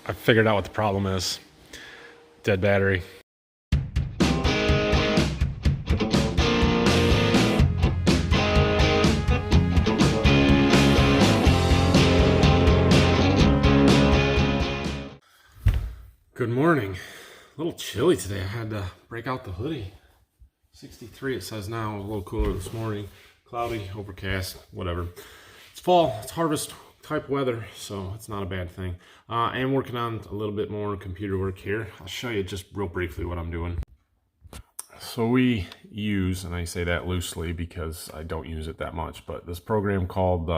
I figured out what the problem is. Dead battery. Good morning. A little chilly today. I had to break out the hoodie. 63 it says now. A little cooler this morning. Cloudy, overcast, whatever. It's fall. It's harvest type weather, so it's not a bad thing. I am working on a little bit more computer work here. I'll show you just real briefly what I'm doing. So we use, and I say that loosely because I don't use it that much, but this program called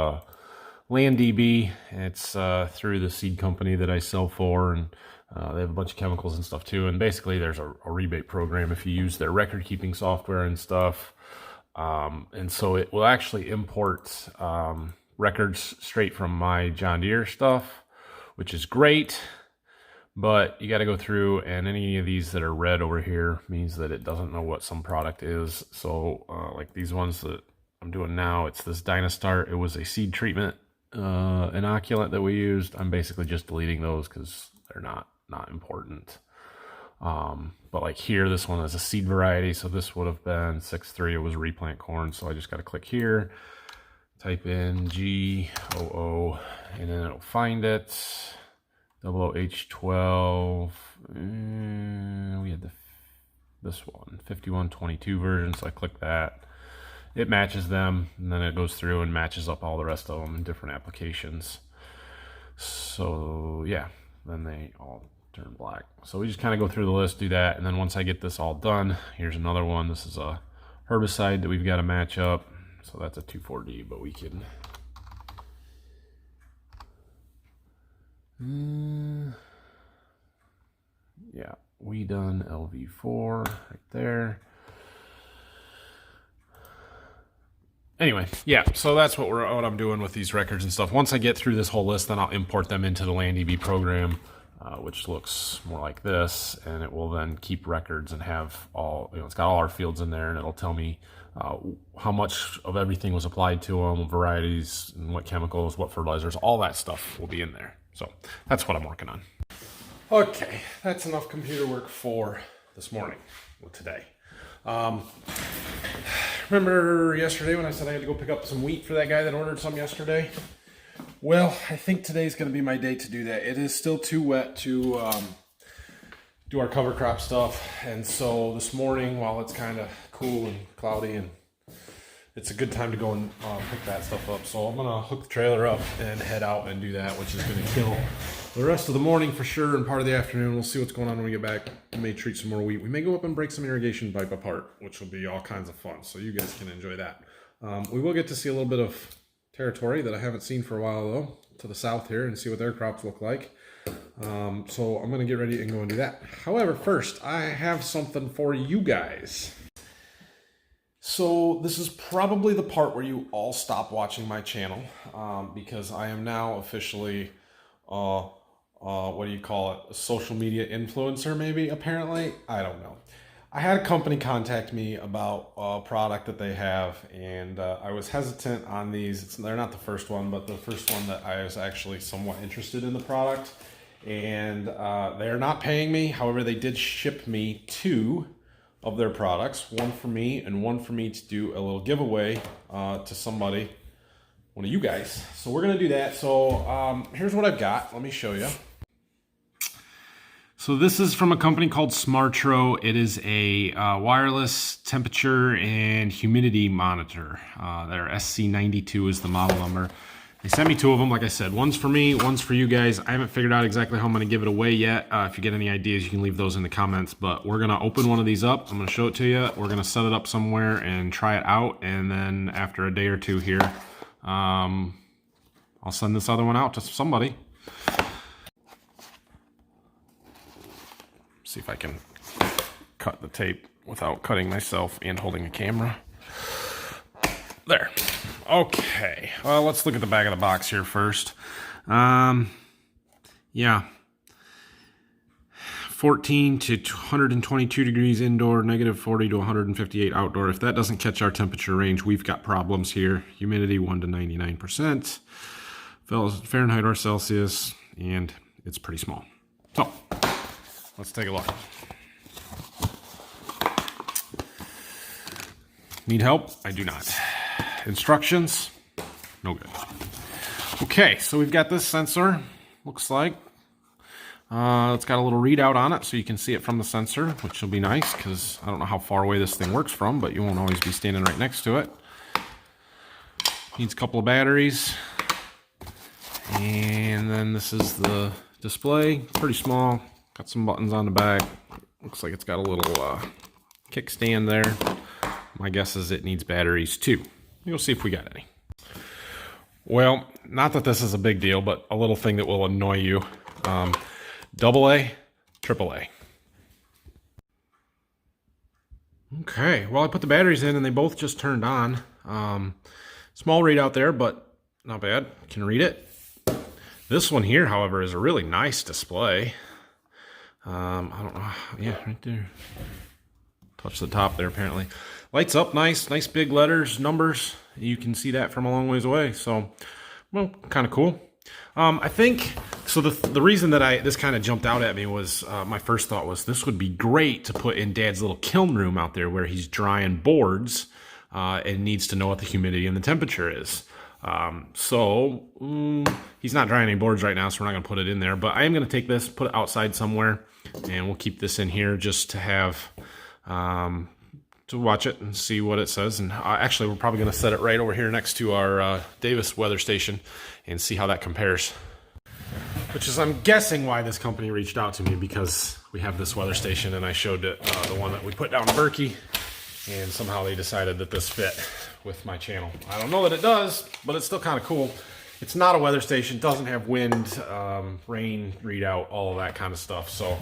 LandDB. It's through the seed company that I sell for, and they have a bunch of chemicals and stuff too. And basically there's a rebate program if you use their record keeping software and stuff. And so it will actually import records straight from my John Deere stuff, which is great. But you got to go through, and any of these that are red over here means that it doesn't know what some product is. So like these ones that I'm doing now, it's this Dynastart. It was a seed treatment inoculant that we used. I'm basically just deleting those because they're not important. But like here, this one is a seed variety, so this would have been 6.3. It was replant corn, so I just got to click here, type in GOO, and then it'll find it. OOH12. We had this one, 5122 version, so I click that. It matches them, and then it goes through and matches up all the rest of them in different applications. So yeah, then they all turn black. So we just kind of go through the list, do that, and then once I get this all done, here's another one. This is a herbicide that we've got to match up. So that's a 2,4-D, but we can yeah, we done LV4 right there. Anyway, yeah, so that's what I'm doing with these records and stuff. Once I get through this whole list, then I'll import them into the LandDB program, which looks more like this, and it will then keep records and have all, it's got all our fields in there, and it'll tell me how much of everything was applied to them, varieties, and what chemicals, what fertilizers, all that stuff will be in there. So that's what I'm working on. Okay, that's enough computer work for this morning, or today. Remember yesterday when I said I had to go pick up some wheat for that guy that ordered some yesterday? Well, I think today's going to be my day to do that. It is still too wet to do our cover crop stuff, and so this morning, while it's kind of cool and cloudy, and it's a good time to go and pick that stuff up. So I'm going to hook the trailer up and head out and do that, which is going to kill the rest of the morning for sure, and part of the afternoon. We'll see what's going on when we get back. We may treat some more wheat. We may go up and break some irrigation pipe apart, which will be all kinds of fun, so you guys can enjoy that. We will get to see a little bit of territory that I haven't seen for a while, though, to the south here, and see what their crops look like. So I'm going to get ready and go and do that. However, first, I have something for you guys. So this is probably the part where you all stop watching my channel, because I am now officially, what do you call it, a social media influencer maybe, apparently? I don't know. I had a company contact me about a product that they have, and I was hesitant on these. They're not the first one, but the first one that I was actually somewhat interested in the product. And they're not paying me. However, they did ship me 2 of their products, one for me and one for me to do a little giveaway to somebody, one of you guys. So we're going to do that. So here's what I've got. Let me show you. So this is from a company called Smartrow. It is a wireless temperature and humidity monitor. Their SC92 is the model number. They sent me 2 of them, like I said. One's for me, one's for you guys. I haven't figured out exactly how I'm going to give it away yet. If you get any ideas, you can leave those in the comments. But we're going to open one of these up. I'm going to show it to you. We're going to set it up somewhere and try it out. And then after a day or 2 here, I'll send this other one out to somebody. See if I can cut the tape without cutting myself and holding a camera. There. Okay. Well, let's look at the back of the box here first. Yeah. 14 to 122 degrees indoor, negative 40 to 158 outdoor. If that doesn't catch our temperature range, we've got problems here. Humidity 1 to 99%. Fahrenheit or Celsius, and it's pretty small. So, let's take a look. Need help? I do not. Instructions? No good. Okay, so we've got this sensor, looks like. It's got a little readout on it so you can see it from the sensor, which will be nice because I don't know how far away this thing works from, but you won't always be standing right next to it. Needs a couple of batteries. And then this is the display, pretty small. Got some buttons on the back. Looks like it's got a little kickstand there. My guess is it needs batteries too. We'll see if we got any. Well, not that this is a big deal, but a little thing that will annoy you. AA, AAA. Okay, well, I put the batteries in and they both just turned on. Small readout there, but not bad. Can read it. This one here, however, is a really nice display. I don't know. Yeah, right there. Touch the top there, apparently. Lights up nice. Nice big letters, numbers. You can see that from a long ways away. So, well, kind of cool. I think, so the reason that this kind of jumped out at me was, my first thought was this would be great to put in Dad's little kiln room out there where he's drying boards and needs to know what the humidity and the temperature is. He's not drying any boards right now, so we're not going to put it in there. But I am going to take this, put it outside somewhere, and we'll keep this in here just to have, to watch it and see what it says. And actually, we're probably going to set it right over here next to our Davis weather station and see how that compares. Which is, I'm guessing, why this company reached out to me, because we have this weather station, and I showed it, the one that we put down in Berkey, and somehow they decided that this fit with my channel. I don't know that it does, but it's still kind of cool. It's not a weather station, doesn't have wind, rain readout, all of that kind of stuff. So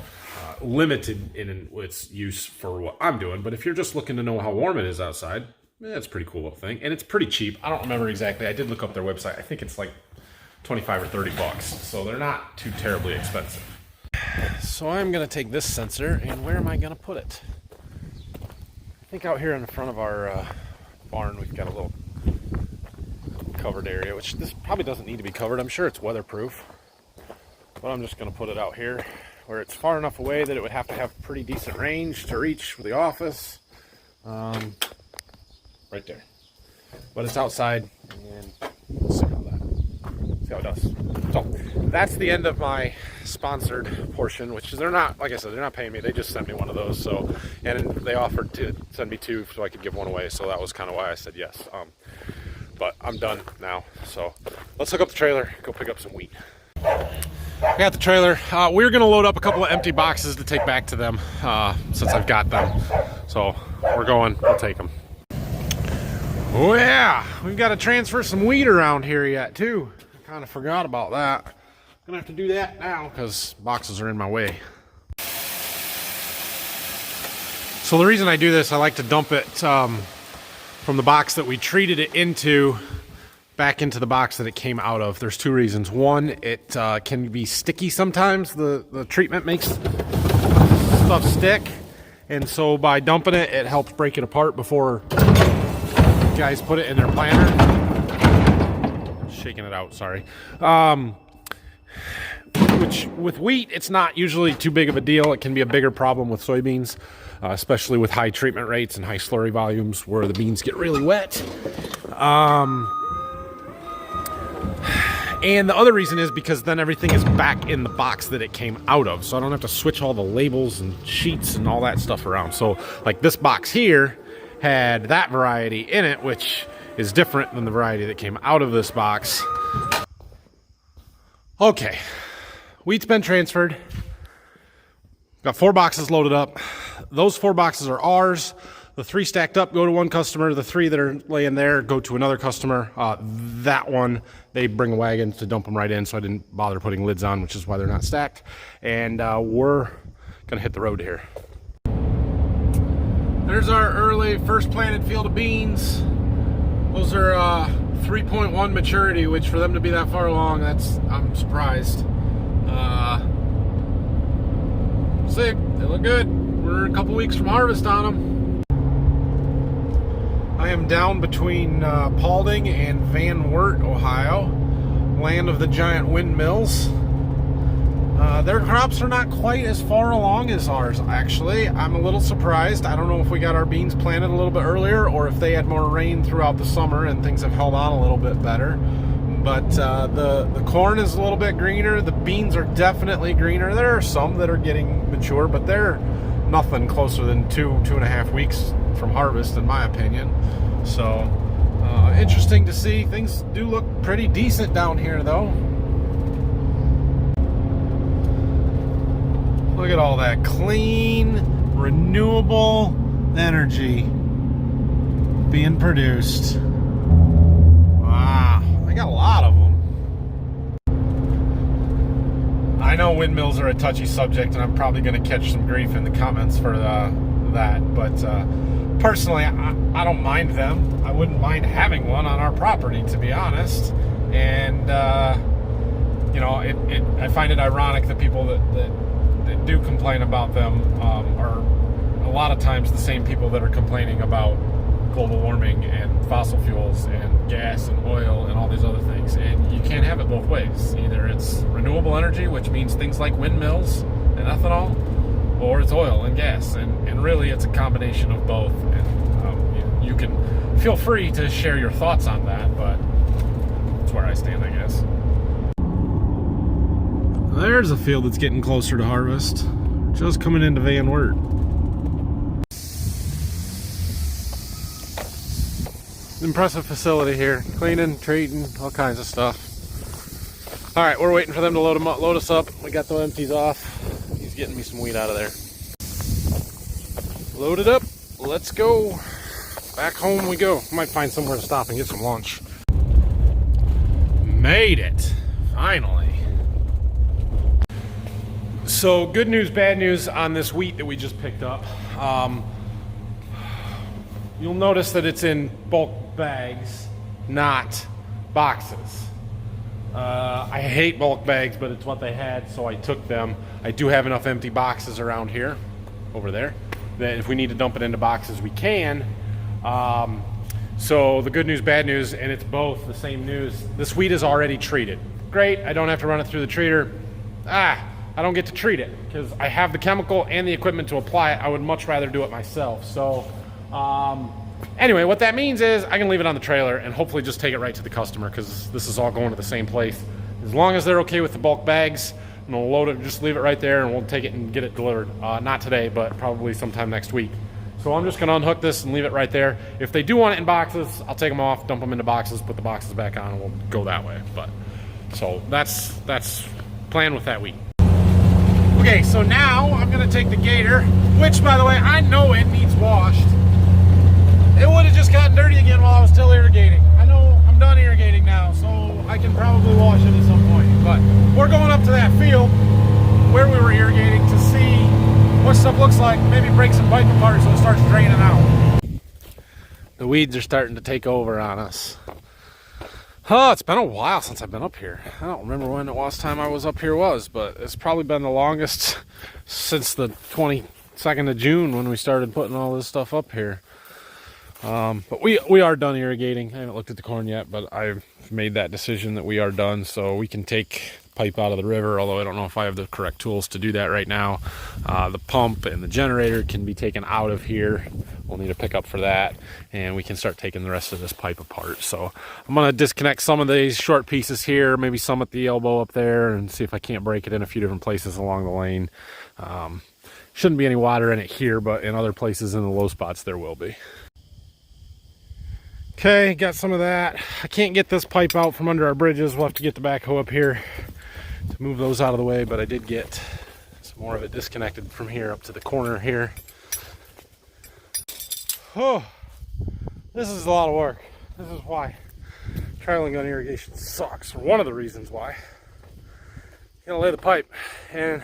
limited in its use for what I'm doing. But if you're just looking to know how warm it is outside, it's a pretty cool little thing. And it's pretty cheap. I don't remember exactly. I did look up their website. I think it's like 25 or 30 bucks. So they're not too terribly expensive. So I'm going to take this sensor, and where am I going to put it? I think out here in the front of our barn, we've got a little covered area, which this probably doesn't need to be covered. I'm sure it's weatherproof, but I'm just going to put it out here where it's far enough away that it would have to have pretty decent range to reach for the office. Right there. But it's outside, and we'll see how it does. So that's the end of my sponsored portion, which is, they're not, like I said, they're not paying me. They just sent me one of those. So, and they offered to send me two so I could give one away. So that was kind of why I said yes. But I'm done now. So let's hook up the trailer, go pick up some wheat. I got the trailer. We're going to load up a couple of empty boxes to take back to them since I've got them. So we're going, we'll take them. Oh yeah, we've got to transfer some wheat around here yet too. I kind of forgot about that. I'm going to have to do that now because boxes are in my way. So the reason I do this, I like to dump it from the box that we treated it into back into the box that it came out of. There's two reasons. One, it can be sticky sometimes. The treatment makes stuff stick, and so by dumping it, it helps break it apart before guys put it in their planter. Shaking it out, sorry. Which with wheat, it's not usually too big of a deal. It can be a bigger problem with soybeans, especially with high treatment rates and high slurry volumes where the beans get really wet. And the other reason is because then everything is back in the box that it came out of. So I don't have to switch all the labels and sheets and all that stuff around. So like this box here had that variety in it, which is different than the variety that came out of this box. Okay, wheat's been transferred. Got 4 boxes loaded up. Those 4 boxes are ours. The 3 stacked up go to one customer. The 3 that are laying there go to another customer. That one, they bring a wagon to dump them right in, so I didn't bother putting lids on, which is why they're not stacked. And we're gonna hit the road here. There's our early first planted field of beans. Those are 3.1 maturity, which for them to be that far along, I'm surprised. See, they look good. We're a couple weeks from harvest on them. I am down between Paulding and Van Wert, Ohio, land of the giant windmills. Their crops are not quite as far along as ours, actually. I'm a little surprised. I don't know if we got our beans planted a little bit earlier or if they had more rain throughout the summer and things have held on a little bit better. But the corn is a little bit greener. The beans are definitely greener. There are some that are getting mature, but they're nothing closer than 2.5 weeks from harvest, in my opinion. So, interesting to see. Things do look pretty decent down here, though. Look at all that clean, renewable energy being produced. Wow, I got a lot of them. I know windmills are a touchy subject, and I'm probably going to catch some grief in the comments for that. But personally, I don't mind them. I wouldn't mind having one on our property, to be honest. And you know, I find it ironic that people that do complain about them are a lot of times the same people that are complaining about global warming and fossil fuels and gas and oil and all these other things. And you can't have it both ways. Either it's renewable energy, which means things like windmills and ethanol, or it's oil and gas. And really it's a combination of both. And you can feel free to share your thoughts on that, but that's where I stand, I guess. There's a field that's getting closer to harvest. Just coming into Van Wert. Impressive facility here. Cleaning, treating, all kinds of stuff. Alright, we're waiting for them to load us up. We got the empties off. He's getting me some wheat out of there. Loaded up. Let's go. Back home we go. Might find somewhere to stop and get some lunch. Made it. Finally. So, good news, bad news on this wheat that we just picked up. You'll notice that it's in bulk bags, not boxes. I hate bulk bags, but it's what they had, so I took them. I do have enough empty boxes around here, over there, that if we need to dump it into boxes, we can. So, the good news, bad news, and it's both the same news. This wheat is already treated. Great, I don't have to run it through the treater. I don't get to treat it because I have the chemical and the equipment to apply it. I would much rather do it myself. So anyway, what that means is I can leave it on the trailer and hopefully just take it right to the customer because this is all going to the same place. As long as they're okay with the bulk bags, and we'll load it, just leave it right there and we'll take it and get it delivered. Not today, but probably sometime next week. So I'm just going to unhook this and leave it right there. If they do want it in boxes, I'll take them off, dump them into boxes, put the boxes back on, and we'll go that way. But so that's plan with that wheat. Okay, so now I'm gonna take the gator, which, by the way, I know it needs washed. It would have just gotten dirty again while I was still irrigating. I know I'm done irrigating now, so I can probably wash it at some point. But we're going up to that field where we were irrigating to see what stuff looks like. Maybe break some pipe apart so it starts draining out. The weeds are starting to take over on us. Oh, it's been a while since I've been up here. I don't remember when the last time I was up here was, but it's probably been the longest since the 22nd of June when we started putting all this stuff up here. But we are done irrigating. I haven't looked at the corn yet, but I've made that decision that we are done, so we can take pipe out of the river, although I don't know if I have the correct tools to do that right now. The pump and the generator can be taken out of here. We'll need a pickup for that, and we can start taking the rest of this pipe apart. So I'm going to disconnect some of these short pieces here, maybe some at the elbow up there, and see if I can't break it in a few different places along the lane. Shouldn't be any water in it here, but in other places in the low spots there will be. Okay, got some of that. I can't get this pipe out from under our bridges. We'll have to get the backhoe up here to move those out of the way, but I did get some more of it disconnected from here up to the corner here. Oh, this is a lot of work. This is why trialing on irrigation sucks, or one of the reasons why. You gotta lay the pipe, and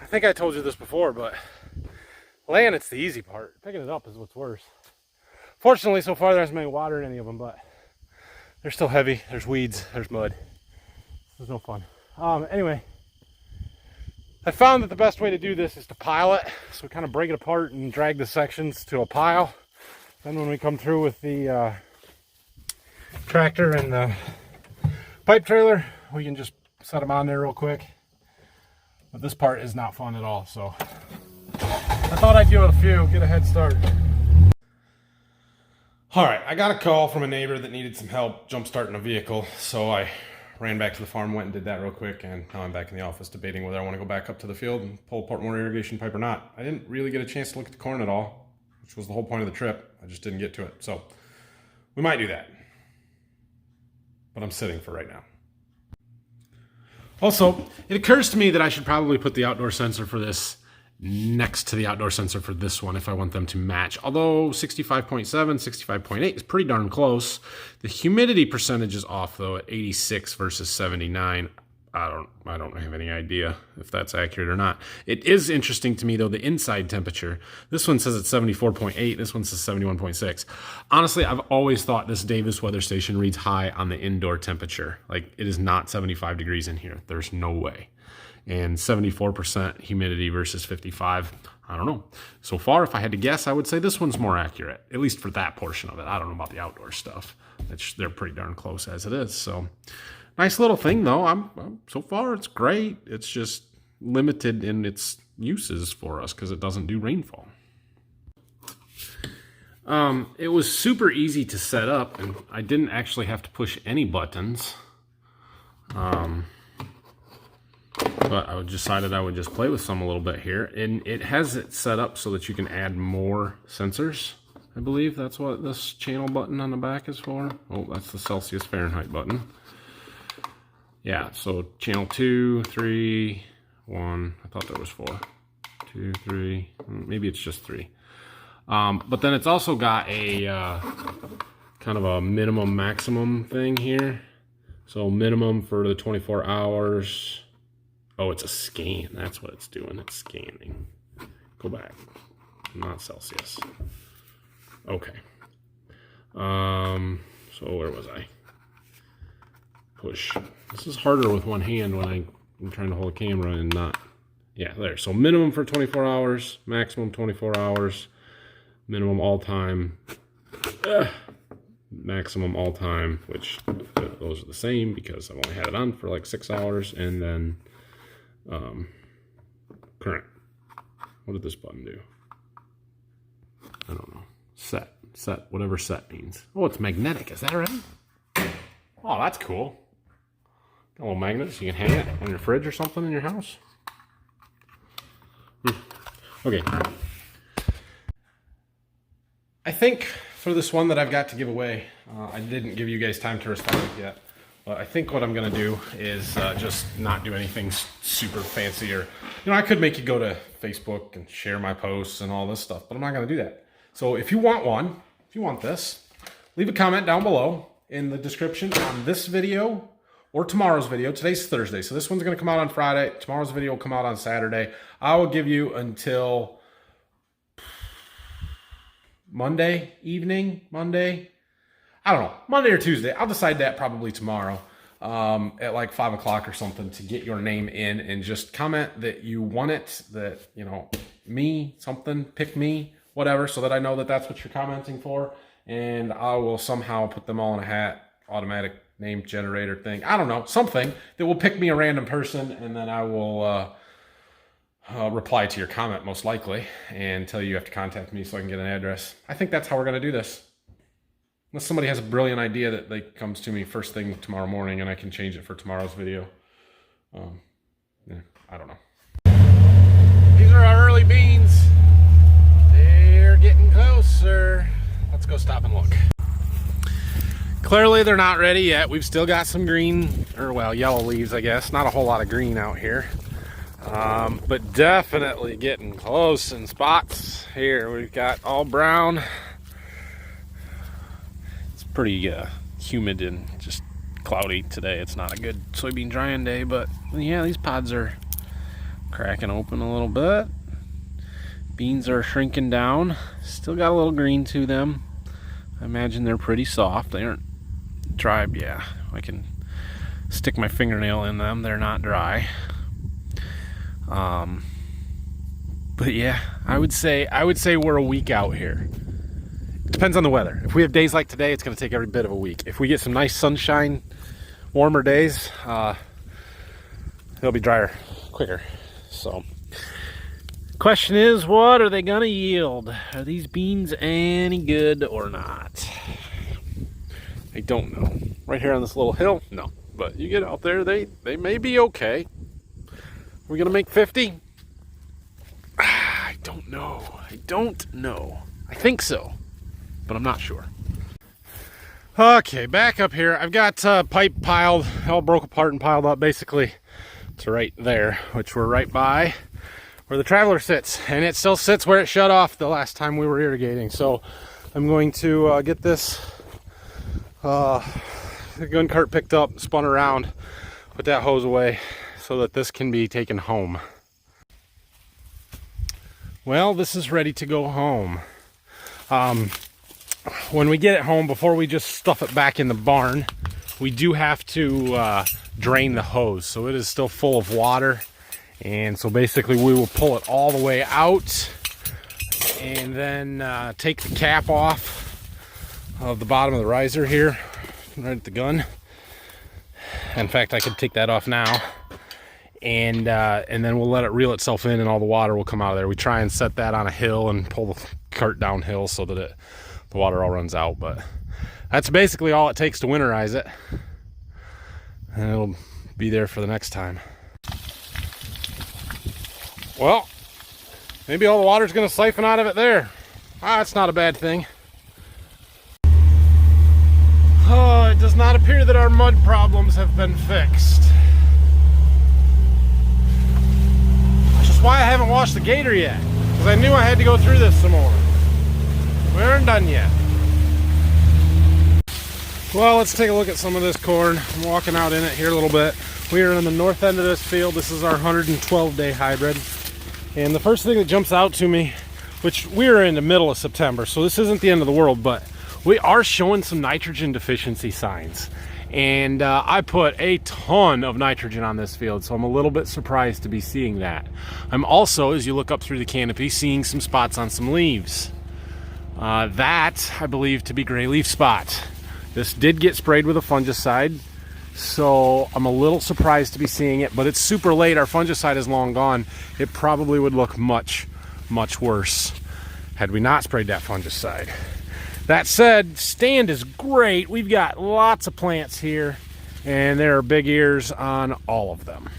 I think I told you this before, but laying it's the easy part. Picking it up is what's worse. Fortunately, so far there hasn't been any water in any of them, but they're still heavy. There's weeds, there's mud. It's no fun. Anyway, I found that the best way to do this is to pile it. So we kind of break it apart and drag the sections to a pile. Then when we come through with the tractor and the pipe trailer, we can just set them on there real quick. But this part is not fun at all, so I thought I'd give it a few, get a head start. All right, I got a call from a neighbor that needed some help jump starting a vehicle, so I ran back to the farm, went and did that real quick, and now I'm back in the office debating whether I want to go back up to the field and pull apart more irrigation pipe or not. I didn't really get a chance to look at the corn at all, which was the whole point of the trip. I just didn't get to it, so we might do that. But I'm sitting for right now. Also, it occurs to me that I should probably put the outdoor sensor for this next to the outdoor sensor for this one if I want them to match. Although 65.7, 65.8 is pretty darn close. The humidity percentage is off though at 86 versus 79. I don't have any idea if that's accurate or not. It is interesting to me though, the inside temperature. This one says it's 74.8, this one says 71.6. Honestly, I've always thought this Davis weather station reads high on the indoor temperature. Like, it is not 75 degrees in here. There's no way. And 74% humidity versus 55, I don't know. So far, if I had to guess, I would say this one's more accurate, at least for that portion of it. I don't know about the outdoor stuff. They're pretty darn close as it is, so... Nice little thing though. So far it's great. It's just limited in its uses for us because it doesn't do rainfall. It was super easy to set up, and I didn't actually have to push any buttons. But I decided I would just play with some a little bit here, and it has it set up so that you can add more sensors. I believe that's what this channel button on the back is for. Oh, that's the Celsius Fahrenheit button. Yeah, so channel 2, 3, 1. I thought there was 4. 2, 3. Maybe it's just 3. But then it's also got a kind of a minimum maximum thing here. So minimum for the 24 hours. Oh, it's a scan. That's what it's doing. It's scanning. Go back. Not Celsius. Okay. So where was I? Push. This is harder with one hand when I'm trying to hold a camera and not. Yeah, there. So minimum for 24 hours, maximum 24 hours, minimum all time, maximum all time, which those are the same because I've only had it on for like 6 hours, and then current. What did this button do? I don't know. Set, whatever set means. Oh, it's magnetic. Is that right? Oh, that's cool. Got a little magnet so you can hang it on your fridge or something in your house. Okay. I think for this one that I've got to give away, I didn't give you guys time to respond yet. But I think what I'm going to do is just not do anything super fancy. Or, I could make you go to Facebook and share my posts and all this stuff, but I'm not going to do that. So if you want one, if you want this, leave a comment down below in the description on this video or tomorrow's video. Today's Thursday, so this one's going to come out on Friday. Tomorrow's video will come out on Saturday. I will give you until Monday evening, Monday. I don't know, Monday or Tuesday. I'll decide that probably tomorrow at like 5 o'clock or something to get your name in, and just comment that you want it, that, me, something, pick me, whatever, so that I know that that's what you're commenting for. And I will somehow put them all in a hat, automatic name generator thing. I don't know, something that will pick me a random person, and then I will reply to your comment most likely and tell you have to contact me so I can get an address. I think that's how we're going to do this. Unless somebody has a brilliant idea that they comes to me first thing tomorrow morning and I can change it for tomorrow's video. Yeah, I don't know. These are our early beans. They're getting closer. Let's go stop and look. Clearly they're not ready yet. We've still got some green, or well, yellow leaves, I guess. Not a whole lot of green out here. But definitely getting close in spots. Here we've got all brown. It's pretty humid and just cloudy today. It's not a good soybean drying day, but yeah, these pods are cracking open a little bit. Beans are shrinking down. Still got a little green to them. I imagine they're pretty soft. They aren't dry. Yeah, I can stick my fingernail in them. They're not dry. But yeah, I would say we're a week out here. It depends on the weather. If we have days like today, it's going to take every bit of a week. If we get some nice sunshine, warmer days, they'll be drier quicker. So question is, what are they gonna yield? Are these beans any good or not? I don't know. Right here on this little hill, no. But you get out there, they may be okay. We're gonna make 50? I don't know. I don't know. I think so, but I'm not sure. Okay, back up here. I've got pipe piled, all broke apart and piled up basically to right there, which we're right by where the traveler sits, and it still sits where it shut off the last time we were irrigating. So I'm going to get this gun cart picked up, spun around, put that hose away so that this can be taken home. Well, this is ready to go home. When we get it home, before we just stuff it back in the barn, we do have to drain the hose. So it is still full of water. And so basically we will pull it all the way out and then take the cap off of the bottom of the riser here, right at the gun. In fact, I could take that off now. And then we'll let it reel itself in and all the water will come out of there. We try and set that on a hill and pull the cart downhill so that the water all runs out. But that's basically all it takes to winterize it. And it'll be there for the next time. Well, maybe all the water's gonna siphon out of it there. That's not a bad thing. Oh, it does not appear that our mud problems have been fixed. Which is why I haven't washed the gator yet, because I knew I had to go through this some more. We aren't done yet. Well, let's take a look at some of this corn. I'm walking out in it here a little bit. We are in the north end of this field. This is our 112-day hybrid. And the first thing that jumps out to me, which we're in the middle of September, so this isn't the end of the world, but we are showing some nitrogen deficiency signs. And I put a ton of nitrogen on this field, so I'm a little bit surprised to be seeing that. I'm also, as you look up through the canopy, seeing some spots on some leaves. That, I believe, to be gray leaf spot. This did get sprayed with a fungicide, so I'm a little surprised to be seeing it, but it's super late. Our fungicide is long gone. It probably would look much, much worse had we not sprayed that fungicide. That said, stand is great. We've got lots of plants here, and there are big ears on all of them.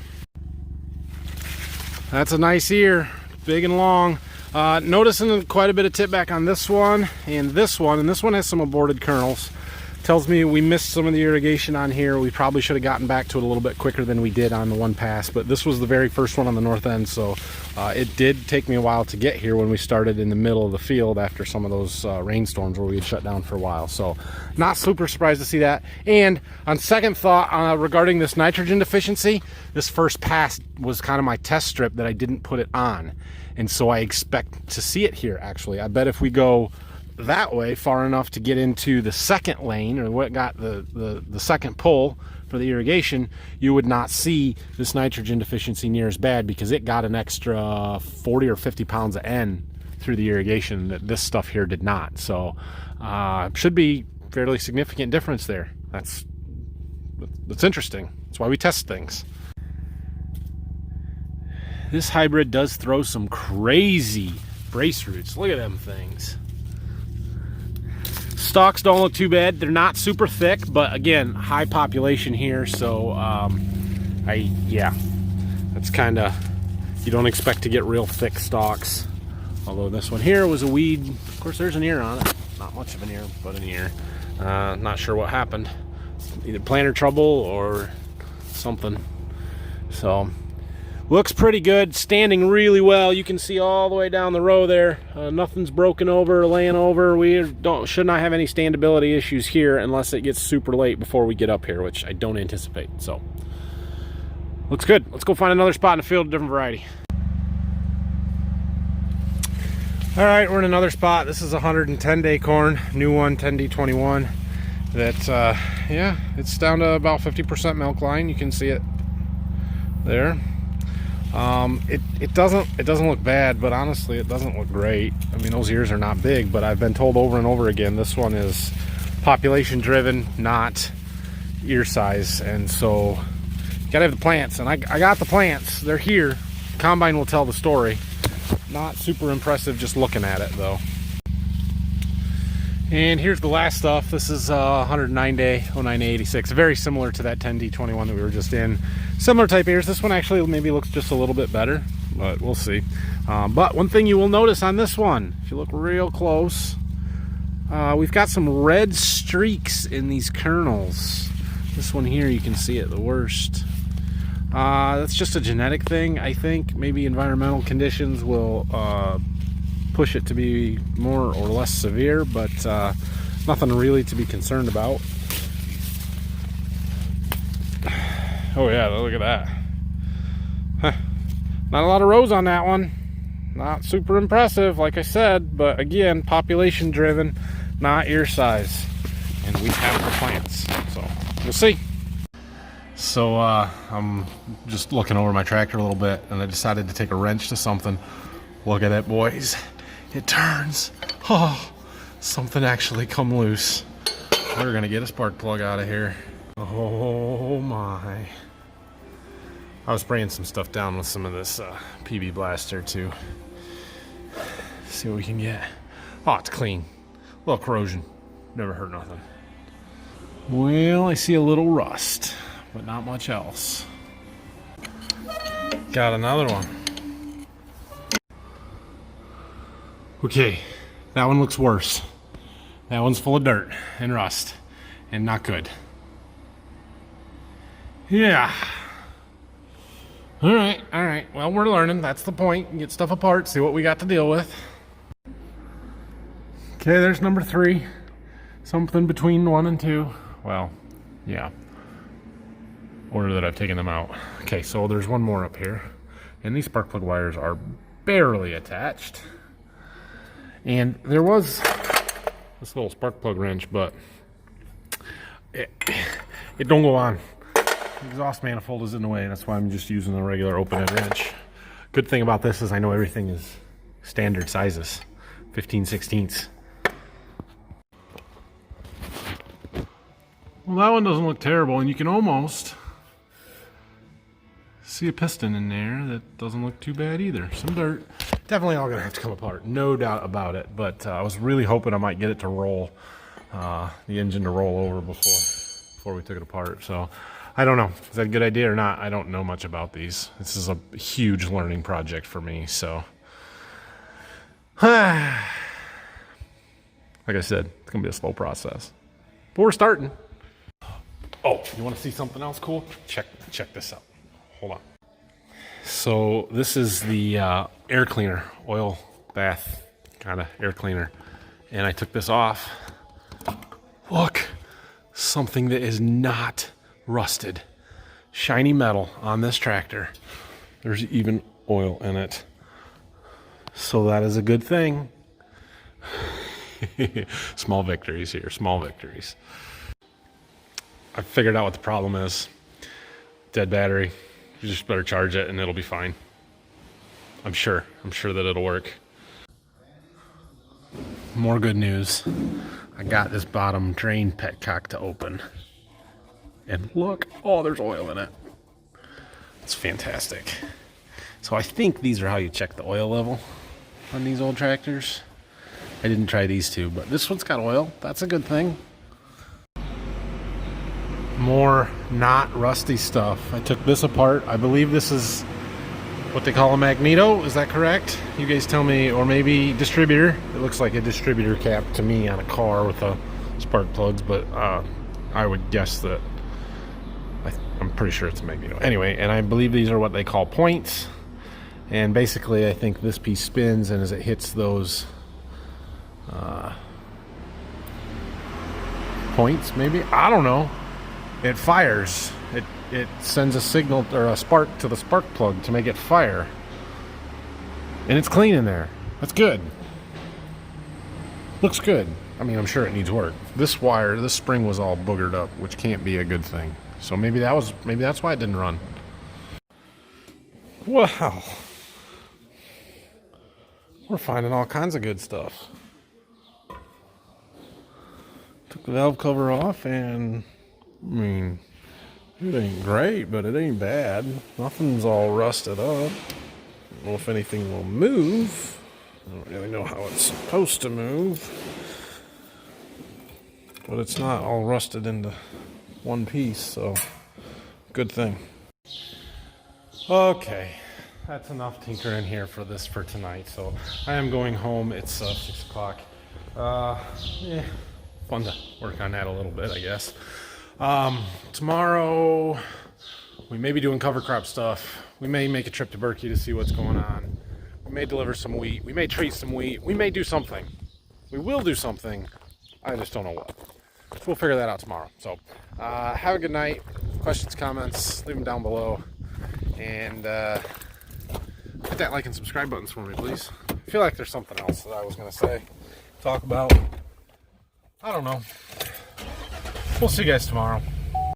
That's a nice ear, big and long. Noticing quite a bit of tip back on this one, and this one has some aborted kernels. Tells me we missed some of the irrigation on here. We probably should have gotten back to it a little bit quicker than we did on the one pass, but this was the very first one on the north end, so it did take me a while to get here when we started in the middle of the field after some of those rainstorms where we had shut down for a while. So not super surprised to see that. And on second thought, regarding this nitrogen deficiency, this first pass was kind of my test strip that I didn't put it on, and so I expect to see it here. Actually, I bet if we go that way far enough to get into the second lane, or what got the second pull for the irrigation, you would not see this nitrogen deficiency near as bad, because it got an extra 40 or 50 pounds of N through the irrigation that this stuff here did not. So should be fairly significant difference there. That's interesting. That's why we test things. This hybrid does throw some crazy brace roots. Look at them things. Stalks don't look too bad. They're not super thick, but again, high population here, so yeah, that's kind of, you don't expect to get real thick stalks. Although this one here was a weed. Of course, there's an ear on it. Not much of an ear, but an ear. Not sure what happened. Either planter trouble or something. So looks pretty good, standing really well. You can see all the way down the row there. Nothing's broken over, laying over. We should not have any standability issues here unless it gets super late before we get up here, which I don't anticipate. So looks good. Let's go find another spot in the field, a different variety. All right, we're in another spot. This is 110-day corn, new one, 10D21. That yeah, it's down to about 50% milk line. You can see it there. It doesn't look bad, but honestly it doesn't look great. I mean, those ears are not big, but I've been told over and over again this one is population driven, not ear size. And so you gotta have the plants, and I got the plants. They're here. Combine will tell the story. Not super impressive just looking at it though. And here's the last stuff. This is 109 day 0986, very similar to that 10D21 that we were just in. Similar type ears. This one actually maybe looks just a little bit better, but we'll see. But one thing you will notice on this one, if you look real close, we've got some red streaks in these kernels. This one here, you can see it the worst. That's just a genetic thing, I think. Maybe environmental conditions will push it to be more or less severe, but nothing really to be concerned about. Oh yeah, look at that. Huh. Not a lot of rows on that one. Not super impressive, like I said, but again, population driven, not ear size. And we have the plants, so we'll see. So I'm just looking over my tractor a little bit, and I decided to take a wrench to something. Look at it, boys. It turns. Oh, something actually come loose. We're gonna get a spark plug out of here. Oh my. I was spraying some stuff down with some of this PB Blaster too. See what we can get. Oh, it's clean. A little corrosion. Never hurt nothing. Well, I see a little rust, but not much else. Got another one. Okay, that one looks worse. That one's full of dirt and rust and not good. Yeah. All right. Well, we're learning. That's the point. Get stuff apart, see what we got to deal with. Okay, there's number 3. Something between 1 and 2. Well, yeah. Order that I've taken them out. Okay, so there's one more up here. And these spark plug wires are barely attached. And there was this little spark plug wrench, but it don't go on. The exhaust manifold is in the way. That's why I'm just using a regular open-end wrench. Good thing about this is I know everything is standard sizes. 15/16. Well, that one doesn't look terrible, and you can almost see a piston in there that doesn't look too bad either. Some dirt. Definitely all gonna have to come apart, no doubt about it. But I was really hoping I might get it to roll, the engine to roll over before we took it apart. So I don't know. Is that a good idea or not? I don't know much about these. This is a huge learning project for me. So, like I said, it's gonna be a slow process, but we're starting. Oh, you want to see something else cool? Check this out. Hold on. So this is the air cleaner, oil bath kind of air cleaner. And I took this off. Look, something that is not rusted. Shiny metal on this tractor. There's even oil in it. So that is a good thing. Small victories here, small victories. I figured out what the problem is. Dead battery. You just better charge it and it'll be fine. I'm sure that it'll work. More good news. I got this bottom drain petcock to open. And look, oh, there's oil in it. It's fantastic. So I think these are how you check the oil level on these old tractors. I didn't try these two, but this one's got oil. That's a good thing. More not rusty stuff. I took this apart. I believe this is what they call a magneto. Is that correct? You guys tell me. Or maybe distributor. It looks like a distributor cap to me on a car with a spark plugs, but I would guess that I'm pretty sure it's a magneto. Anyway, and I believe these are what they call points. And basically, I think this piece spins, and as it hits those points, maybe, I don't know, it fires. It sends a signal or a spark to the spark plug to make it fire. And it's clean in there. That's good. Looks good. I mean, I'm sure it needs work. This wire, this spring was all boogered up, which can't be a good thing. So maybe that's why it didn't run. Wow. We're finding all kinds of good stuff. Took the valve cover off, and I mean, it ain't great, but it ain't bad. Nothing's all rusted up. don't know if anything will move. I don't really know how it's supposed to move. But it's not all rusted into one piece, so good thing. Okay, that's enough tinkering here for tonight. So I am going home. It's 6 o'clock. Fun to work on that a little bit, I guess. Tomorrow we may be doing cover crop stuff. We may make a trip to Berkey to see what's going on. We may deliver some wheat. We may treat some wheat. We may do something. We will do something. I just don't know what. So we'll figure that out tomorrow. So have a good night. Questions, comments, leave them down below. And hit that like and subscribe buttons for me, please. I feel like there's something else that I was going to say, talk about. I don't know. We'll see you guys tomorrow.